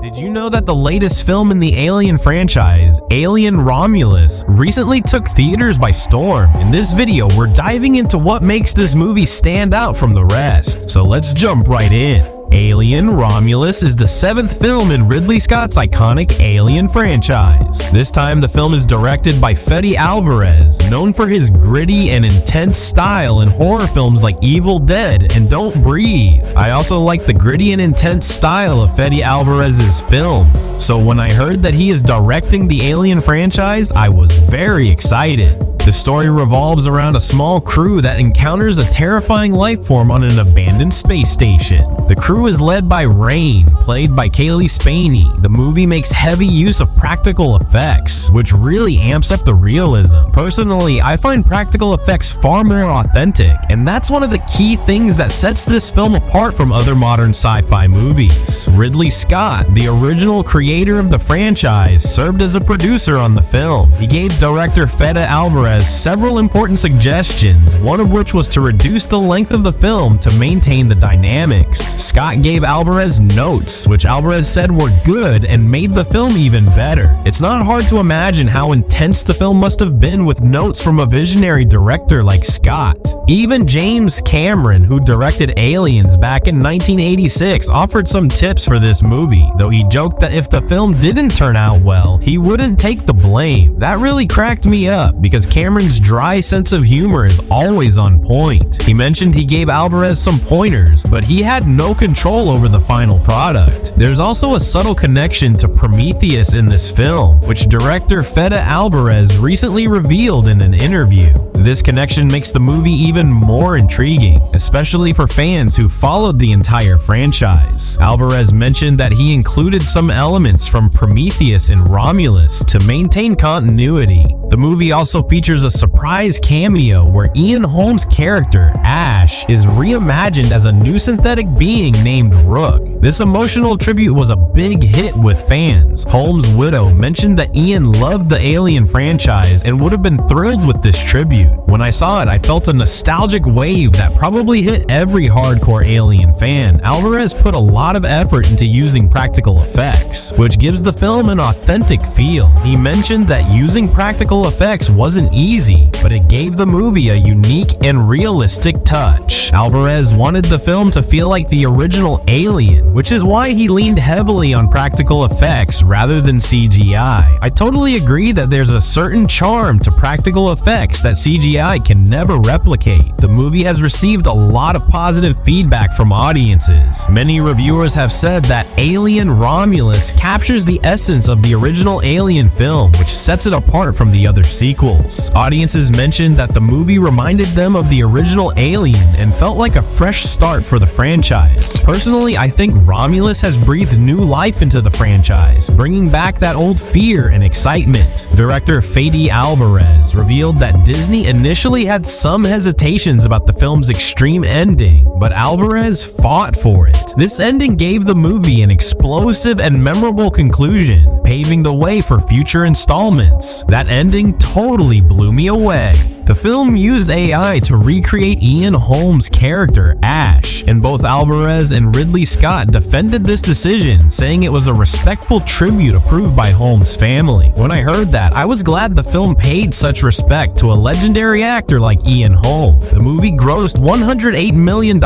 Did you know that the latest film in the Alien franchise, Alien Romulus, recently took theaters by storm? In this video, we're diving into what makes this movie stand out from the rest. So let's jump right in. Alien Romulus is the 7th film in Ridley Scott's iconic Alien franchise. This time, the film is directed by Fede Álvarez, known for his gritty and intense style in horror films like Evil Dead and Don't Breathe. I also like the gritty and intense style of Fede Álvarez's films, so when I heard that he is directing the Alien franchise, I was very excited. The story revolves around a small crew that encounters a terrifying life form on an abandoned space station. The crew is led by Rain, played by Cailee Spaeny. The movie makes heavy use of practical effects, which really amps up the realism. Personally, I find practical effects far more authentic, and that's one of the key things that sets this film apart from other modern sci-fi movies. Ridley Scott, the original creator of the franchise, served as a producer on the film. He gave director Fede Álvarez several important suggestions, one of which was to reduce the length of the film to maintain the dynamics. Scott gave Álvarez notes, which Álvarez said were good and made the film even better. It's not hard to imagine how intense the film must have been with notes from a visionary director like Scott. Even James Cameron, who directed Aliens back in 1986, offered some tips for this movie, though he joked that if the film didn't turn out well, he wouldn't take the blame. That really cracked me up, because Cameron's dry sense of humor is always on point. He mentioned he gave Álvarez some pointers, but he had no control over the final product. There's also a subtle connection to Prometheus in this film, which director Fede Álvarez recently revealed in an interview. This connection makes the movie even more intriguing, especially for fans who followed the entire franchise. Álvarez mentioned that he included some elements from Prometheus in Romulus to maintain continuity. The movie also features a surprise cameo where Ian Holmes' character, Ash, is reimagined as a new synthetic being named Rook. This emotional tribute was a big hit with fans. Holmes' widow mentioned that Ian loved the Alien franchise and would have been thrilled with this tribute. When I saw it, I felt a nostalgic wave that probably hit every hardcore Alien fan. Álvarez put a lot of effort into using practical effects, which gives the film an authentic feel. He mentioned that using practical effects wasn't easy, but it gave the movie a unique and realistic touch. Álvarez wanted the film to feel like the original Alien, which is why he leaned heavily on practical effects rather than CGI. I totally agree that there's a certain charm to practical effects that CGI can never replicate. The movie has received a lot of positive feedback from audiences. Many reviewers have said that Alien Romulus captures the essence of the original Alien film, which sets it apart from the other sequels. Audiences mentioned that the movie reminded them of the original Alien and felt like a fresh start for the franchise. Personally, I think Romulus has breathed new life into the franchise, bringing back that old fear and excitement. Director Fede Álvarez revealed that Disney initially had some hesitations about the film's extreme ending, but Álvarez fought for it. This ending gave the movie an explosive and memorable conclusion, paving the way for future installments. That ending totally blew me away. The film used AI to recreate Ian Holmes' character, Ash, and both Álvarez and Ridley Scott defended this decision, saying it was a respectful tribute approved by Holmes' family. When I heard that, I was glad the film paid such respect to a legendary actor like Ian Holmes. The movie grossed $108 million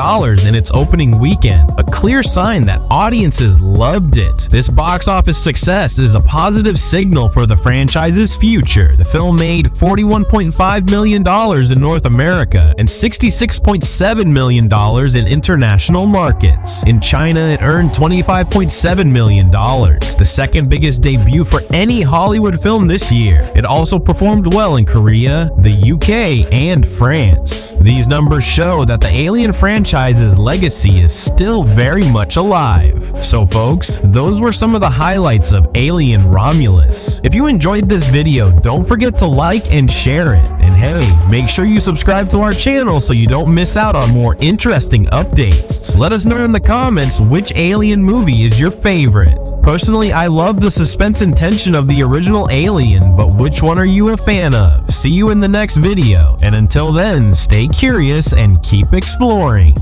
in its opening weekend, a clear sign that audiences loved it. This box office success is a positive signal for the franchise's future. The film made $41.5 million in North America and $66.7 million in international markets. In China, it earned $25.7 million, the second biggest debut for any Hollywood film this year. It also performed well in Korea, the UK, and France. These numbers show that the Alien franchise's legacy is still very much alive. So folks, those were some of the highlights of Alien Romulus. If you enjoyed this video, don't forget to like and share it. And hey, make sure you subscribe to our channel so you don't miss out on more interesting updates. Let us know in the comments which Alien movie is your favorite. Personally, I love the suspense and tension of the original Alien, but which one are you a fan of? See you in the next video, and until then, stay curious and keep exploring.